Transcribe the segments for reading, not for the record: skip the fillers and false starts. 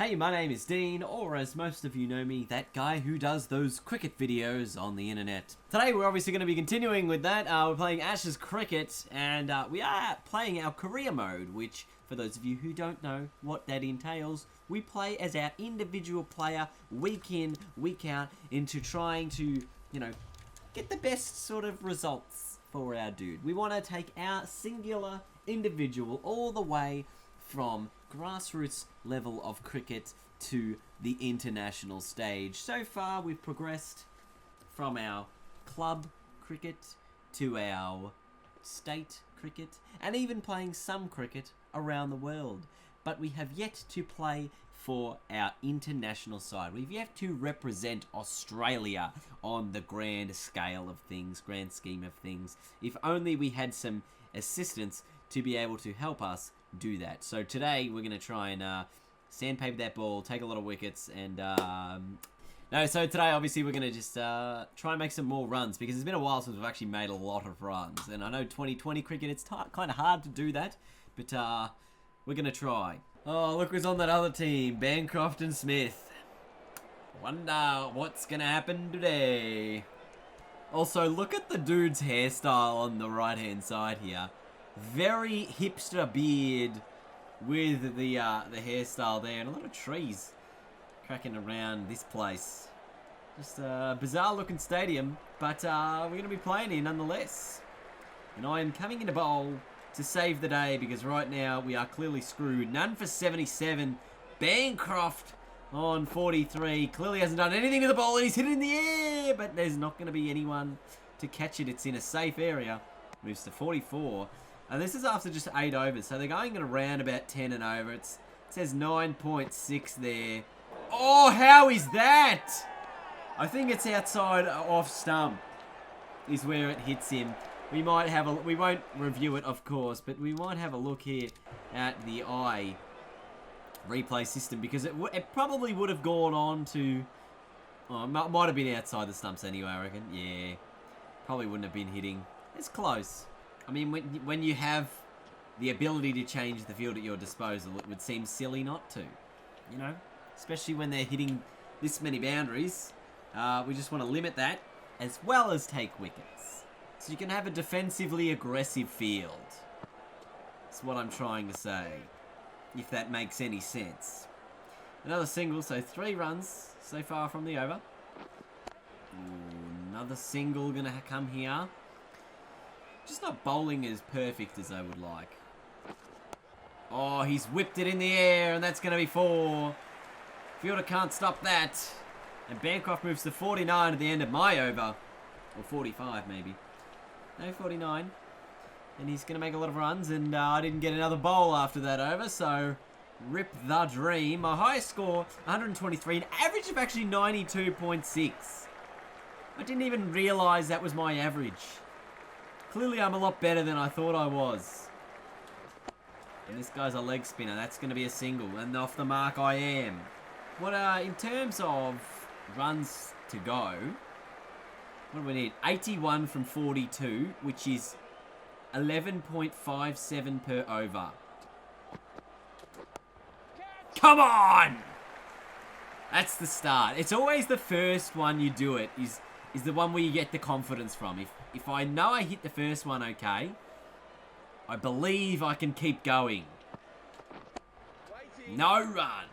Hey, my name is Dean, or as most of you know me, that guy who does those cricket videos on the internet. Today we're obviously going to be continuing with that. We're playing Ashes Cricket, and we are playing our career mode, which, for those of you who don't know what that entails, we play as our individual player, week in, week out, into trying to, get the best sort of results for our dude. We want to take our singular individual all the way from grassroots level of cricket to the international stage. So far, we've progressed from our club cricket to our state cricket, and even playing some cricket around the world. But we have yet to play for our international side. We've yet to represent Australia on the grand scale of things, grand scheme of things. If only we had some assistance to be able to help us do that. So today we're going to try and sandpaper that ball, take a lot of wickets, and so today obviously we're going to just try and make some more runs, because it's been a while since we've actually made a lot of runs, and I know 2020 cricket, it's kind of hard to do that, but we're going to try. Oh, look who's on that other team, Bancroft and Smith. Wonder what's going to happen today. Also, look at the dude's hairstyle on the right hand side here. Very hipster beard with the hairstyle there, and a lot of trees cracking around this place. Just a bizarre looking stadium, but we're going to be playing here nonetheless. And I am coming in to bowl to save the day, because right now we are clearly screwed. None for 77. Bancroft on 43. Clearly hasn't done anything to the ball, and he's hit it in the air, but there's not going to be anyone to catch it. It's in a safe area. Moves to 44. And this is after just 8 overs, so they're going at around about 10 and over. It says 9.6 there. Oh, how is that? I think it's outside off stump is where it hits him. We won't review it, of course, but we might have a look here at the eye replay system, because it probably would have gone on to... Oh, it might have been outside the stumps anyway, I reckon. Yeah, probably wouldn't have been hitting. It's close. I mean, when you have the ability to change the field at your disposal, it would seem silly not to, especially when they're hitting this many boundaries. We just want to limit that, as well as take wickets, so you can have a defensively aggressive field. That's what I'm trying to say, if that makes any sense. Another single, so 3 runs so far from the over. Ooh, another single gonna come here. Just not bowling as perfect as I would like. Oh, he's whipped it in the air, and that's going to be 4. Fielder can't stop that. And Bancroft moves to 49 at the end of my over. Or 45, maybe. No, 49. And he's going to make a lot of runs, and I didn't get another bowl after that over, so rip the dream. My highest score, 123, an average of actually 92.6. I didn't even realise that was my average. Clearly, I'm a lot better than I thought I was. And this guy's a leg spinner. That's going to be a single. And off the mark I am. In terms of runs to go, what do we need? 81 from 42, which is 11.57 per over. Come on! That's the start. It's always the first one you do it is the one where you get the confidence from. If I know I hit the first one okay, I believe I can keep going. No run.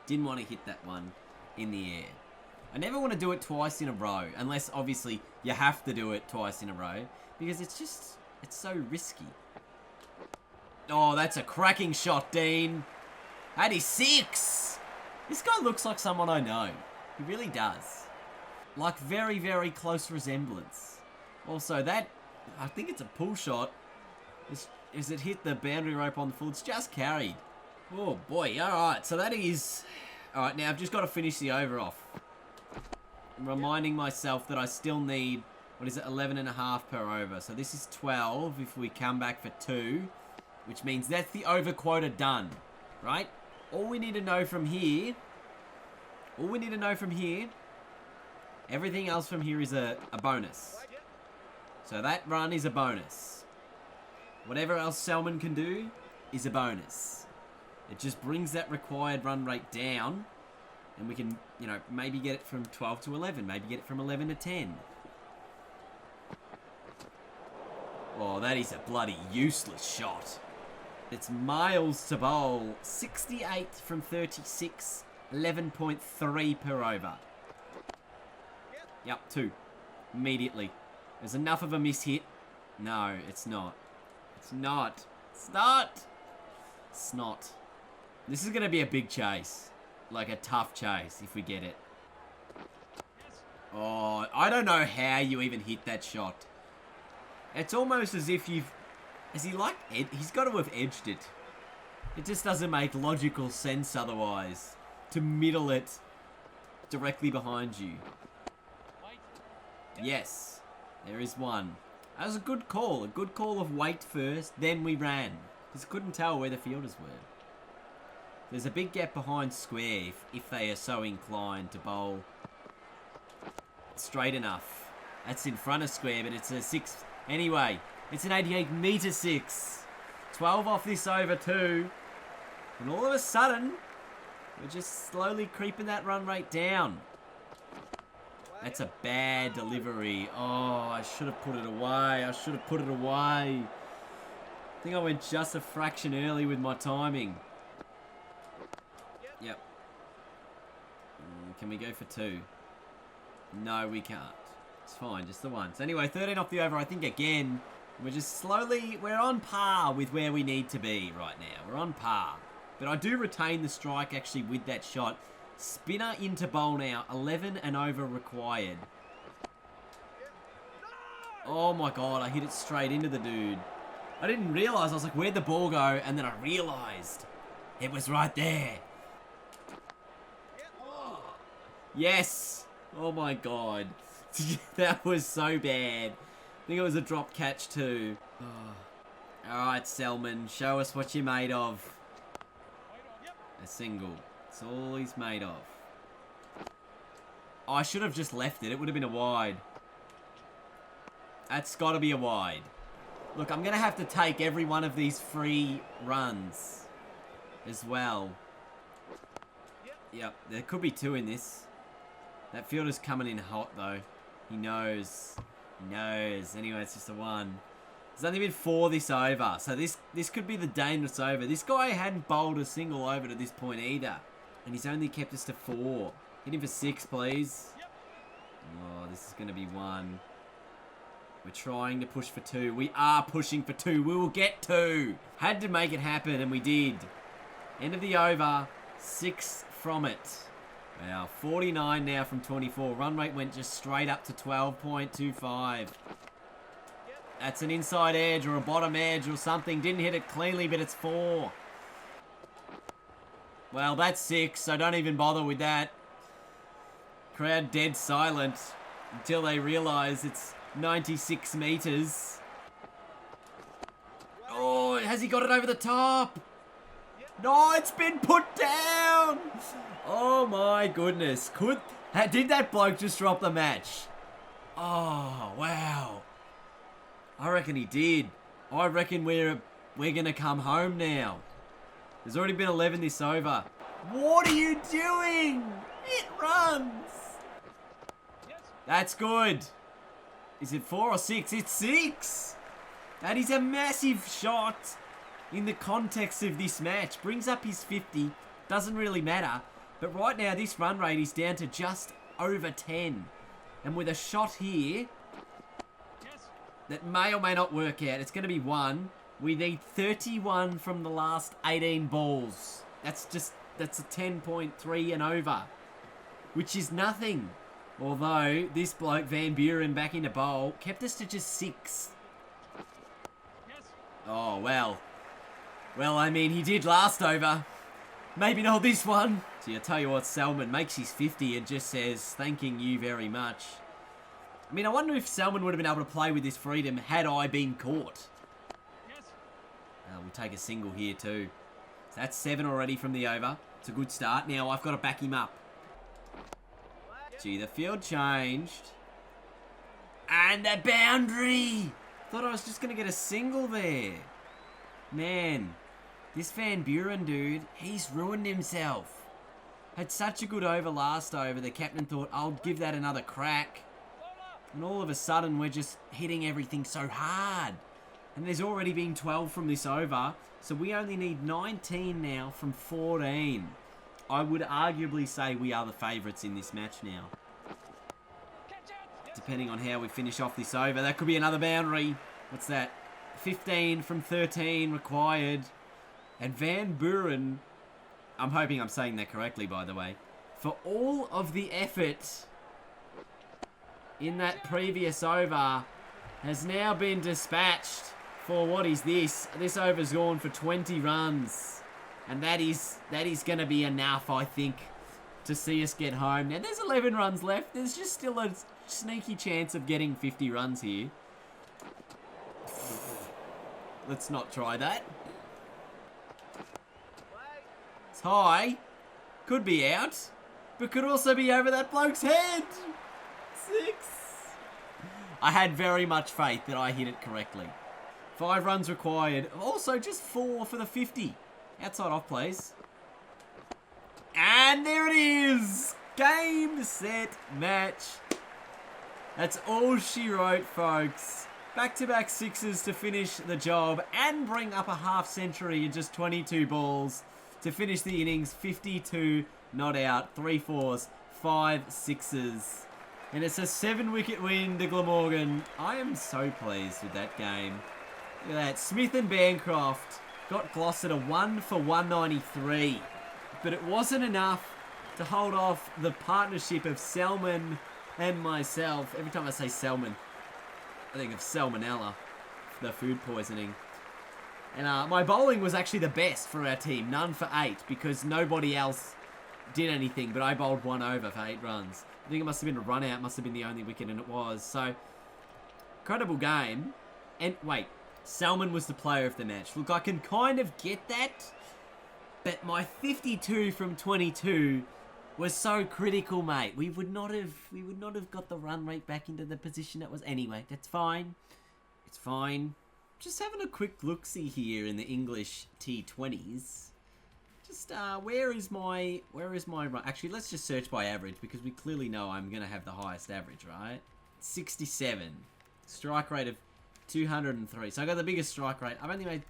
Didn't want to hit that one in the air. I never want to do it twice in a row, unless obviously you have to do it twice in a row, because it's so risky. Oh, that's a cracking shot, Dean. 86. This guy looks like someone I know. He really does. Like, very, very close resemblance. Also, that, I think it's a pull shot. As it hit the boundary rope on the full, it's just carried. Oh, boy. Alright, so that is... Alright, now I've just got to finish the over off. I'm reminding myself that I still need, 11.5 per over. So this is 12 if we come back for 2, which means that's the over quota done, right? All we need to know from here, everything else from here is a bonus. So that run is a bonus. Whatever else Selman can do is a bonus. It just brings that required run rate down, and we can, you know, maybe get it from 12 to 11, maybe get it from 11 to 10. Oh, that is a bloody useless shot. It's miles to bowl. 68 from 36, 11.3 per over. Yep, 2. Immediately. There's enough of a miss hit. No, it's not. It's not. It's not. It's not. This is going to be a big chase. Like a tough chase if we get it. Oh, I don't know how you even hit that shot. It's almost as if you've... he's got to have edged it. It just doesn't make logical sense otherwise. To middle it directly behind you. Yes. There is one. That was a good call. A good call of wait first, then we ran. Because couldn't tell where the fielders were. There's a big gap behind square if they are so inclined to bowl straight enough. That's in front of square, but it's a 6... Anyway, it's an 88-metre 6. 12 off this over 2. And all of a sudden, we're just slowly creeping that run rate down. That's a bad delivery. Oh, I should have put it away. I should have put it away. I think I went just a fraction early with my timing. Yep. Can we go for 2? No, we can't. It's fine, just the once. Anyway, 13 off the over. I think again, we're just slowly... We're on par with where we need to be right now. We're on par. But I do retain the strike actually with that shot. Spinner into bowl now. 11 and over required. Oh my god, I hit it straight into the dude. I didn't realise. I was like, where'd the ball go? And then I realised it was right there. Yes. Oh my god. That was so bad. I think it was a drop catch too. Oh. Alright, Selman. Show us what you're made of. A single. That's all he's made of. Oh, I should have just left it. It would have been a wide. That's got to be a wide. Look, I'm going to have to take every one of these free runs as well. Yep, there could be 2 in this. That fielder's coming in hot, though. He knows. He knows. Anyway, it's just a 1. There's only been 4 this over. So this could be the dangerous over. This guy hadn't bowled a single over to this point either. And he's only kept us to 4. Hit him for 6, please. Oh, this is going to be 1. We're trying to push for 2. We are pushing for 2. We will get 2. Had to make it happen, and we did. End of the over. 6 from it. Wow, 49 now from 24. Run rate went just straight up to 12.25. That's an inside edge or a bottom edge or something. Didn't hit it cleanly, but it's 4. Well, that's 6, so don't even bother with that. Crowd dead silent until they realise it's 96 metres. Oh, has he got it over the top? No, it's been put down. Oh my goodness. Did that bloke just drop the match? Oh, wow. I reckon he did. I reckon we're going to come home now. There's already been 11 this over. What are you doing? It runs. That's good. Is it 4 or 6? It's 6. That is a massive shot in the context of this match. Brings up his 50. Doesn't really matter. But right now, this run rate is down to just over 10. And with a shot here that may or may not work out, it's going to be 1. We need 31 from the last 18 balls. That's a 10.3 and over, which is nothing. Although this bloke Van Buren back into bowl kept us to just 6. Oh well. Well, I mean, he did last over. Maybe not this one. So I tell you what, Selman makes his 50 and just says, thanking you very much. I mean, I wonder if Selman would have been able to play with this freedom had I been caught. We'll take a single here too. So that's 7 already from the over. It's a good start. Now I've got to back him up. Gee, the field changed. And a boundary! Thought I was just going to get a single there. Man, This Van Buren dude, he's ruined himself. Had such a good over last over, the captain thought, I'll give that another crack. And all of a sudden, we're just hitting everything so hard. And there's already been 12 from this over, so we only need 19 now from 14. I would arguably say we are the favourites in this match now. Depending on how we finish off this over. That could be another boundary. What's that? 15 from 13 required. And Van Buren, I'm hoping I'm saying that correctly, by the way, for all of the effort in that previous over, has now been dispatched for, what is this? This over's gone for 20 runs. And that is going to be enough, I think, to see us get home. Now, there's 11 runs left. There's just still a sneaky chance of getting 50 runs here. Let's not try that. It's high. Could be out. But could also be over that bloke's head. 6. I had very much faith that I hit it correctly. 5 runs required. Also, just 4 for the 50. Outside off, please. And there it is! Game, set, match. That's all she wrote, folks. Back-to-back sixes to finish the job and bring up a half century in just 22 balls to finish the innings. 52 not out, 3 fours, 5 sixes. And it's a 7-wicket win to Glamorgan. I am so pleased with that game. Look at that. Smith and Bancroft got Gloucester 1 for 193. But it wasn't enough to hold off the partnership of Selman and myself. Every time I say Selman, I think of salmonella, the food poisoning. And my bowling was actually the best for our team. None for 8, because nobody else did anything. But I bowled 1 over for 8 runs. I think it must have been a run out. Must have been the only wicket, and it was. So, incredible game. And, wait. Selman was the player of the match. Look, I can kind of get that. But my 52 from 22 was so critical, mate. We would not have got the run rate back into the position it was. Anyway, that's fine. It's fine. Just having a quick look-see here in the English T20s. Just where is my run? Actually, let's just search by average, because we clearly know I'm gonna have the highest average, right? 67. Strike rate of 203. So I got the biggest strike rate. I've only made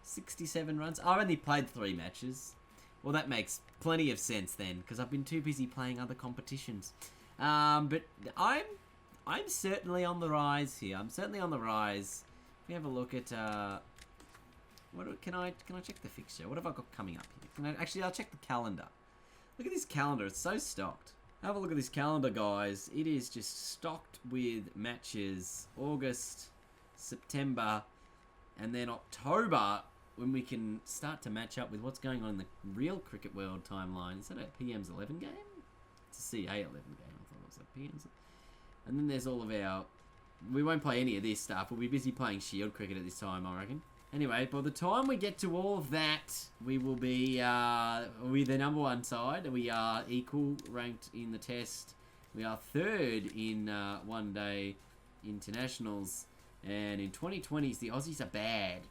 67 runs. I've only played 3 matches. Well, that makes plenty of sense then, because I've been too busy playing other competitions. But I'm certainly on the rise here. I'm certainly on the rise. Let me have a look at can I check the fixture? What have I got coming up here? Actually, I'll check the calendar. Look at this calendar. It's so stocked. Have a look at this calendar, guys. It is just stocked with matches. August, September, and then October, when we can start to match up with what's going on in the real cricket world timeline. Is that a PM's 11 game? It's a CA 11 game. I thought it was a PM's. And then there's all of our... We won't play any of this stuff. We'll be busy playing Shield cricket at this time, I reckon. Anyway, by the time we get to all of that, we will be the number 1 side. We are equal ranked in the test. We are 3rd in one-day internationals. And in 2020s, the Aussies are bad.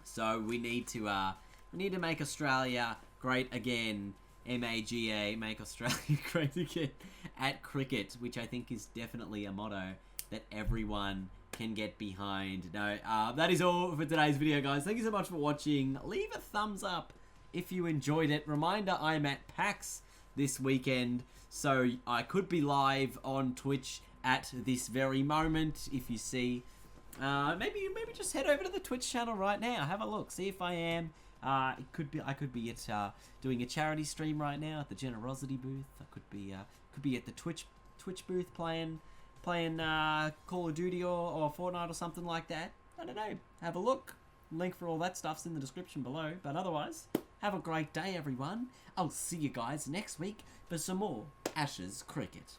So we need to make Australia great again. MAGA, make Australia great again at cricket, which I think is definitely a motto that everyone can get behind. No, that is all for today's video, guys. Thank you so much for watching. Leave a thumbs up if you enjoyed it. Reminder, I'm at PAX this weekend, so I could be live on Twitch at this very moment. If you see, maybe just head over to the Twitch channel right now. Have a look. See if I am. I could be at doing a charity stream right now at the Generosity booth. I could be at the Twitch booth playing Call of Duty or Fortnite or something like that. I don't know. Have a look. Link for all that stuff's in the description below. But otherwise, have a great day, everyone. I'll see you guys next week for some more Ashes cricket.